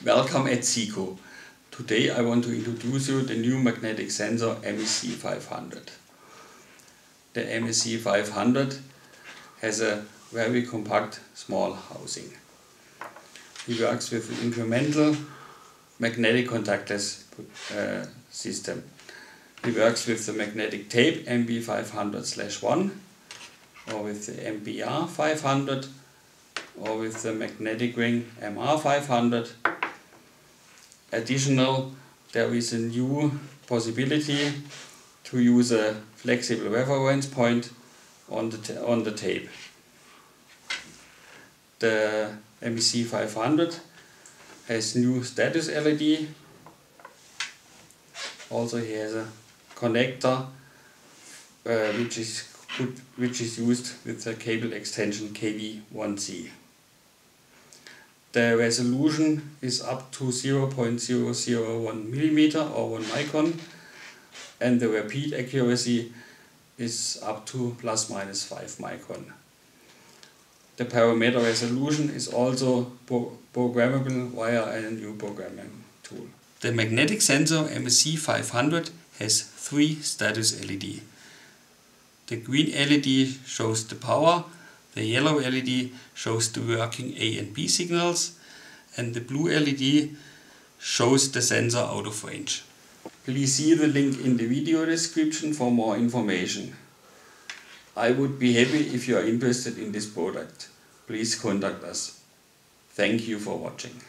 Welcome at SECO. Today I want to introduce you the new magnetic sensor MEC500. The MEC500 has a very compact small housing. It works with an incremental magnetic contactless system. It works with the magnetic tape MB500/1 or with the MBR500 or with the magnetic ring MR500. Additional, there is a new possibility to use a flexible reference point on the tape. The MEC500 has new status LED. Also he has a connector which is used with the cable extension KV1C. The resolution is up to 0.001 millimeter or 1 micron, and the repeat accuracy is up to ±5 micron. The parameter resolution is also programmable via a new programming tool. The magnetic sensor MEC500 has 3 status LED. The green LED shows the power, the yellow LED shows the working A and B signals, and the blue LED shows the sensor out of range. Please see the link in the video description for more information. I would be happy if you are interested in this product. Please contact us. Thank you for watching.